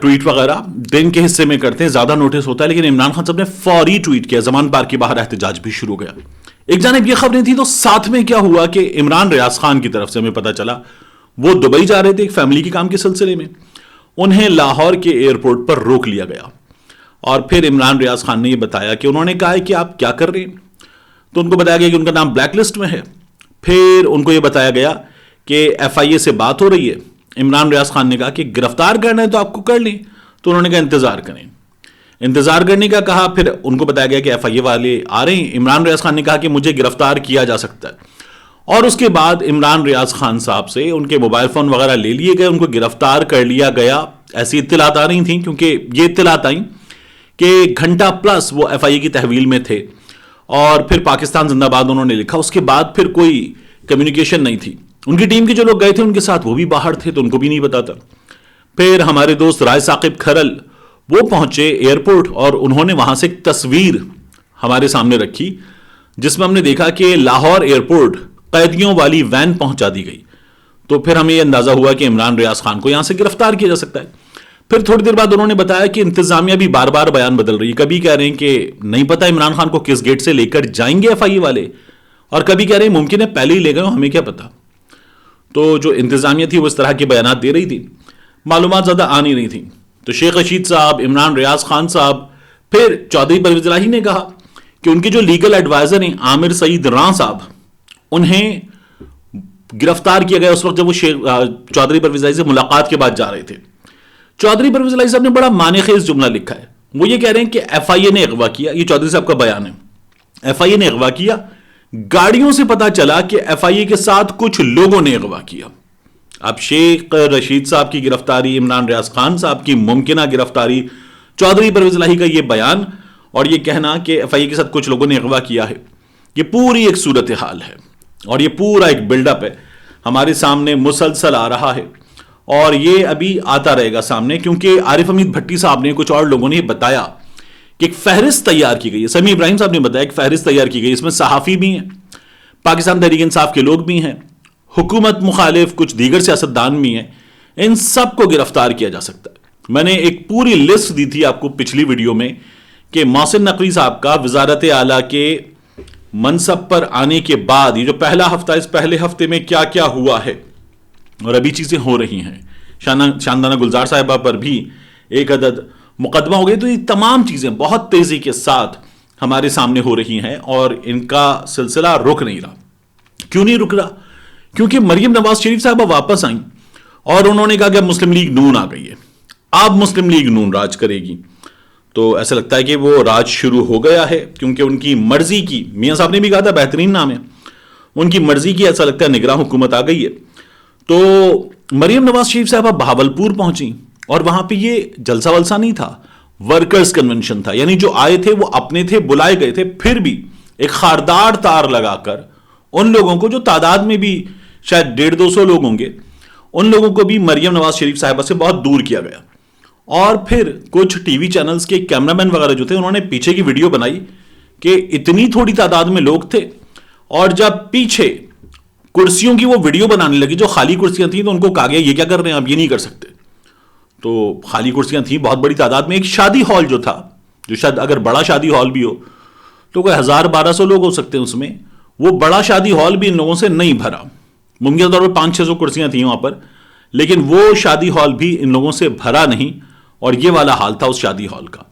Tweet وغیرہ دن کے حصے میں کرتے ہیں, زیادہ نوٹس ہوتا ہے, لیکن عمران خان صاحب نے فوری ٹویٹ کیا, زمان پارک کے باہر احتجاج بھی شروع ہو گیا. ایک جانب یہ خبریں تھیں, تو ساتھ میں کیا ہوا کہ عمران ریاض خان کی طرف سے ہمیں پتا چلا وہ دبئی جا رہے تھے ایک فیملی کے کام کے سلسلے میں, انہیں لاہور کے ایئرپورٹ پر روک لیا گیا. اور پھر عمران ریاض خان نے یہ بتایا کہ انہوں نے کہا ہے کہ آپ کیا کر رہے ہیں, تو ان کو بتایا گیا کہ ان کا نام بلیک لسٹ میں ہے. پھر ان کو یہ بتایا گیا کہ ایف آئی اے سے بات ہو رہی ہے. عمران ریاض خان نے کہا کہ گرفتار کرنا ہے تو آپ کو کر لیں, تو انہوں نے کہا انتظار کریں, انتظار کرنے کا کہا. پھر ان کو بتایا گیا کہ ایف آئی اے والے آ رہے ہیں. عمران ریاض خان نے کہا کہ مجھے گرفتار کیا جا سکتا ہے, اور اس کے بعد عمران ریاض خان صاحب سے ان کے موبائل فون وغیرہ لے لیے گئے, ان کو گرفتار کر لیا گیا. ایسی اطلاعات آ رہی تھیں, کیونکہ یہ اطلاعات آئیں کہ گھنٹہ پلس وہ ایف آئی اے کی تحویل میں تھے, اور پھر پاکستان زندہ باد انہوں نے لکھا. اس کے بعد پھر کوئی کمیونیکیشن نہیں تھی. ان کی ٹیم کے جو لوگ گئے تھے ان کے ساتھ وہ بھی باہر تھے, تو ان کو بھی نہیں پتا تھا. پھر ہمارے دوست رائے ثاقب کھرل وہ پہنچے ایئرپورٹ, اور انہوں نے وہاں سے ایک تصویر ہمارے سامنے رکھی جس میں ہم نے دیکھا کہ لاہور ایئرپورٹ قیدیوں والی وین پہنچا دی گئی. تو پھر ہمیں یہ اندازہ ہوا کہ عمران ریاض خان کو یہاں سے گرفتار کیا جا سکتا ہے. پھر تھوڑی دیر بعد انہوں نے بتایا کہ انتظامیہ بھی بار بار بیان بدل رہی ہے, کبھی کہہ رہے ہیں کہ نہیں پتا عمران خان کو کس گیٹ سے لے کر جائیں گے ایف آئی اے والے, اور کبھی کہہ رہے ہیں ممکن ہے پہلے ہی لے گئے, ہمیں کیا پتا. تو جو انتظامیہ تھی وہ اس طرح کے بیانات دے رہی تھی, معلومات زیادہ آ نہیں رہی تھیں. تو شیخ رشید صاحب, عمران ریاض خان صاحب, پھر چودھری پرویز الہی نے کہا کہ ان کے جو لیگل ایڈوائزر ہیں عامر سعید راں صاحب, انہیں گرفتار کیا گیا اس وقت جب وہ چودھری پرویز الہی سے ملاقات کے بعد جا رہے تھے. چودھری پرویز الہی صاحب نے بڑا معنی خیز جملہ لکھا ہے. وہ یہ کہہ رہے ہیں کہ ایف آئی اے نے اغوا کیا, یہ چودھری صاحب کا بیان ہے, ایف آئی اے نے اغوا کیا, گاڑیوں سے پتا چلا کہ ایف آئی اے کے ساتھ کچھ لوگوں نے اغوا کیا. اب شیخ رشید صاحب کی گرفتاری, عمران ریاض خان صاحب کی ممکنہ گرفتاری, چودھری پرویز الہی کا یہ بیان, اور یہ کہنا کہ ایف آئی اے کے ساتھ کچھ لوگوں نے اغوا کیا ہے, یہ پوری ایک صورتحال ہے, اور یہ پورا ایک بلڈ اپ ہے ہمارے سامنے مسلسل آ رہا ہے, اور یہ ابھی آتا رہے گا سامنے, کیونکہ عارف حمید بھٹی صاحب نے, کچھ اور لوگوں نے یہ بتایا کہ ایک فہرست تیار کی گئی ہے. سمیع ابراہیم صاحب نے بتایا ایک فہرست تیار کی گئی, اس میں صحافی بھی ہیں, پاکستان تحریک انصاف کے لوگ بھی ہیں, حکومت مخالف کچھ دیگر سیاستدان بھی ہیں, ان سب کو گرفتار کیا جا سکتا ہے. میں نے ایک پوری لسٹ دی تھی آپ کو پچھلی ویڈیو میں کہ محسن نقوی صاحب کا وزارت اعلیٰ کے منصب پر آنے کے بعد یہ جو پہلا ہفتہ, اس پہلے ہفتے میں کیا کیا ہوا ہے, اور ابھی چیزیں ہو رہی ہیں. شاندانہ گلزار صاحبہ پر بھی ایک عدد مقدمہ ہو گئے. تو یہ تمام چیزیں بہت تیزی کے ساتھ ہمارے سامنے ہو رہی ہیں, اور ان کا سلسلہ رک نہیں رہا. کیوں نہیں رک رہا؟ کیونکہ مریم نواز شریف صاحبہ واپس آئیں, اور انہوں نے کہا کہ اب مسلم لیگ نون آ گئی ہے, اب مسلم لیگ نون راج کرے گی. تو ایسا لگتا ہے کہ وہ راج شروع ہو گیا ہے, کیونکہ ان کی مرضی کی, میاں صاحب نے بھی کہا تھا بہترین نام ہے, ان کی مرضی کی ایسا لگتا ہے نگراں حکومت آ گئی ہے. تو مریم نواز شریف صاحبہ بہاولپور پہنچی, اور وہاں پہ یہ جلسہ ولسہ نہیں تھا, ورکرز کنونشن تھا. یعنی جو آئے تھے وہ اپنے تھے, بلائے گئے تھے, پھر بھی ایک خاردار تار لگا کر ان لوگوں کو, جو تعداد میں بھی شاید 150-200 لوگ ہوں گے, ان لوگوں کو بھی مریم نواز شریف صاحبہ سے بہت دور کیا گیا. اور پھر کچھ ٹی وی چینلز کے کیمرامین وغیرہ جو تھے, انہوں نے پیچھے کی ویڈیو بنائی کہ اتنی تھوڑی تعداد میں لوگ تھے, اور جب پیچھے کرسیوں کی وہ ویڈیو بنانے لگی جو خالی کرسیاں تھیں, تو ان کو کہا گیا یہ کیا کر رہے ہیں آپ, یہ نہیں کر سکتے. تو خالی کرسیاں تھیں بہت بڑی تعداد میں. ایک شادی ہال جو تھا, جو شاید اگر بڑا شادی ہال بھی ہو تو کوئی 1000-1200 لوگ ہو سکتے ہیں اس میں, وہ بڑا شادی ہال بھی ان لوگوں سے نہیں بھرا. ممکن طور پر 500-600 کرسیاں تھیں وہاں پر, لیکن وہ شادی ہال بھی ان لوگوں سے بھرا نہیں, اور یہ والا حال تھا اس شادی ہال کا.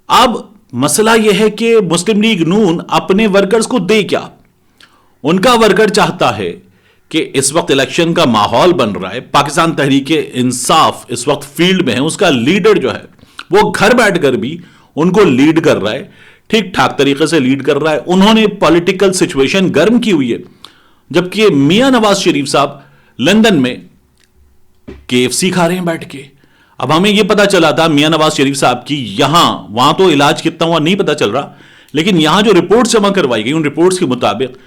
اب مسئلہ یہ ہے کہ مسلم لیگ نون اپنے ورکرز کو دے کیا. ان کا ورکر چاہتا ہے کہ اس وقت الیکشن کا ماحول بن رہا ہے, پاکستان تحریک انصاف اس وقت فیلڈ میں ہے, اس کا لیڈر جو ہے وہ گھر بیٹھ کر بھی ان کو لیڈ کر رہا ہے, ٹھیک ٹھاک طریقے سے لیڈ کر رہا ہے. انہوں نے پولیٹیکل سچویشن گرم کی ہوئی ہے, جبکہ میاں نواز شریف صاحب لندن میں KFC کھا رہے ہیں بیٹھ کے. اب ہمیں یہ پتا چلا تھا میاں نواز شریف صاحب کی یہاں, وہاں تو علاج کتنا ہوا نہیں پتا چل رہا, لیکن یہاں جو رپورٹس جمع کروائی گئی ان رپورٹس کے مطابق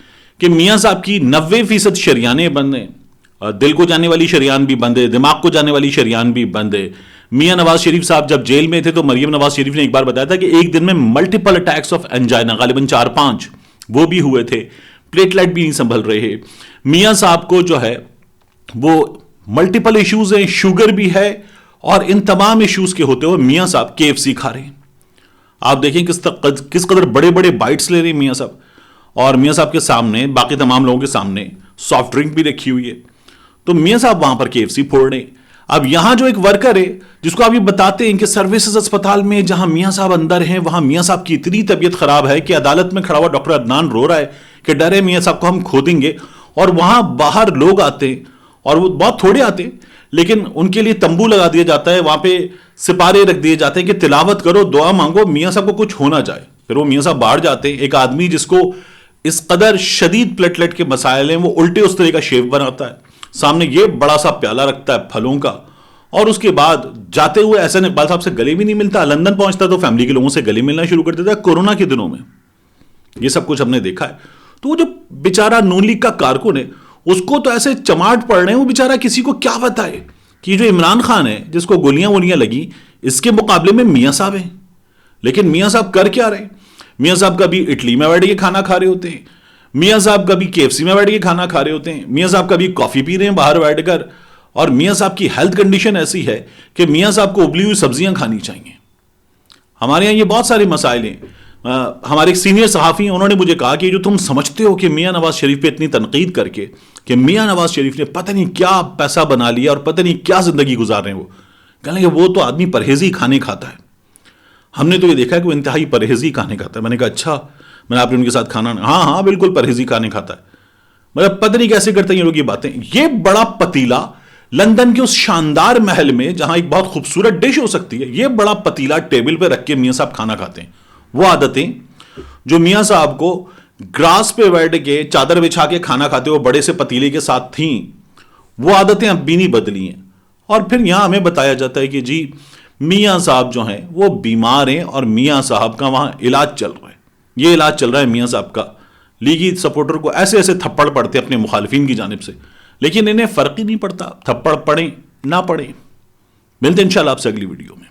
کہ میاں صاحب کی 90% شریانیں بند ہیں, دل کو جانے والی شریان بھی بند ہے, دماغ کو جانے والی شریان بھی بند ہے. میاں نواز شریف صاحب جب جیل میں تھے تو مریم نواز شریف نے ایک بار بتایا تھا کہ ایک دن میں ملٹیپل اٹیکس آف انجائنا, غالباً 4-5 وہ بھی ہوئے تھے, پلیٹلیٹ بھی نہیں سنبھل رہے. میاں صاحب کو جو ہے وہ ملٹیپل ایشوز ہیں, شوگر بھی ہے اور ان تمام ایشوز کے ہوتے ہوئے میاں صاحب KFC کھا رہے ہیں. آپ دیکھیں کس قدر بڑے بڑے بائٹس لے رہے ہیں میاں صاحب. اور میاں صاحب کے سامنے باقی تمام لوگوں کے سامنے سافٹ ڈرنک بھی رکھی ہوئی ہے. تو میاں صاحب وہاں پر KFC پھوڑ رہے ہیں. اب یہاں جو ایک ورکر ہے جس کو آپ یہ بتاتے ہیں کہ سروسز اسپتال میں جہاں میاں صاحب اندر ہیں وہاں میاں صاحب کی اتنی طبیعت خراب ہے کہ عدالت میں کھڑا ہوا ڈاکٹر عدنان رو رہا ہے کہ ڈر ہے میاں صاحب کو ہم کھو دیں گے. اور وہاں باہر لوگ آتے ہیں اور وہ بہت تھوڑے آتے ہیں لیکن ان کے لیے تمبو لگا دیا جاتا ہے, وہاں پہ سپارے رکھ دیے جاتے ہیں کہ تلاوت کرو, دعا مانگو, میاں صاحب کو کچھ ہونا جائے. پھر وہ میاں صاحب باہر جاتے ہیں. ایک آدمی جس کو اس قدر شدید پلیٹلیٹ کے مسائل ہیں وہ الٹے اس طرح کا شیف بناتا ہے, سامنے یہ بڑا سا پیالہ رکھتا ہے پھلوں کا, اور اس کے بعد جاتے ہوئے احسان اقبال صاحب سے گلے بھی نہیں ملتا. لندن پہنچتا تو فیملی کے لوگوں سے گلے ملنا شروع کر دیتا ہے کورونا کے دنوں میں. یہ سب کچھ ہم نے دیکھا ہے. تو وہ جو بیچارہ نون لیگ کا کارکن ہے اس کو تو ایسے چماٹ پڑ رہے ہیں, وہ بیچارہ کسی کو کیا بتائے کہ جو عمران خان ہے جس کو گولیاں لگی اس کے مقابلے میں میاں صاحب ہیں. لیکن میاں صاحب کر کیا رہے ہیں؟ میاں صاحب کبھی اٹلی میں بیٹھ کے کھانا کھا رہے ہوتے ہیں, میاں صاحب کبھی KFC میں بیٹھ کے کھانا کھا رہے ہوتے ہیں, میاں صاحب کبھی کافی پی رہے ہیں باہر بیٹھ کر, اور میاں صاحب کی ہیلتھ کنڈیشن ایسی ہے کہ میاں صاحب کو ابلی ہوئی سبزیاں کھانی چاہیے. ہمارے یہاں یہ بہت سارے مسائل ہیں. ہمارے ایک سینئر صحافی ہیں, انہوں نے مجھے کہا کہ جو تم سمجھتے ہو کہ میاں نواز شریف پہ اتنی تنقید کر کے کہ میاں نواز شریف نے پتہ نہیں کیا پیسہ بنا لیا اور پتہ نہیں کیا زندگی گزار رہے ہیں, وہ کہنے کہ وہ تو آدمی پرہیزی کھانے کھاتا ہے. ہم نے تو یہ دیکھا ہے کہ وہ انتہائی پرہیزی کھانے کھاتا ہے. میں نے کہا اچھا, میں نے آپ نے ان کے ساتھ کھانا, ہاں بالکل پرہیزی کھانے کھاتا ہے. مطلب پتہ نہیں کیسے کرتے ہیں یہ لوگ یہ باتیں. یہ بڑا پتیلا لندن کے اس شاندار محل میں جہاں ایک بہت خوبصورت ڈش ہو سکتی ہے, یہ بڑا پتیلا ٹیبل پہ رکھ کے میاں صاحب کھانا کھاتے ہیں. وہ عادتیں جو میاں صاحب کو گراس پہ بیٹھ کے چادر بچھا کے کھانا کھاتے وہ بڑے سے پتیلے کے ساتھ تھیں, وہ عادتیں اب بھی نہیں بدلی ہیں. اور پھر یہاں ہمیں بتایا جاتا ہے کہ جی میاں صاحب جو ہیں وہ بیمار ہیں اور میاں صاحب کا وہاں علاج چل رہا ہے. یہ علاج چل رہا ہے میاں صاحب کا. لیگی سپورٹر کو ایسے ایسے تھپڑ پڑتے اپنے مخالفین کی جانب سے, لیکن انہیں فرق ہی نہیں پڑتا تھپڑ پڑیں نہ پڑیں. ملتے ہیں انشاءاللہ آپ سے اگلی ویڈیو میں.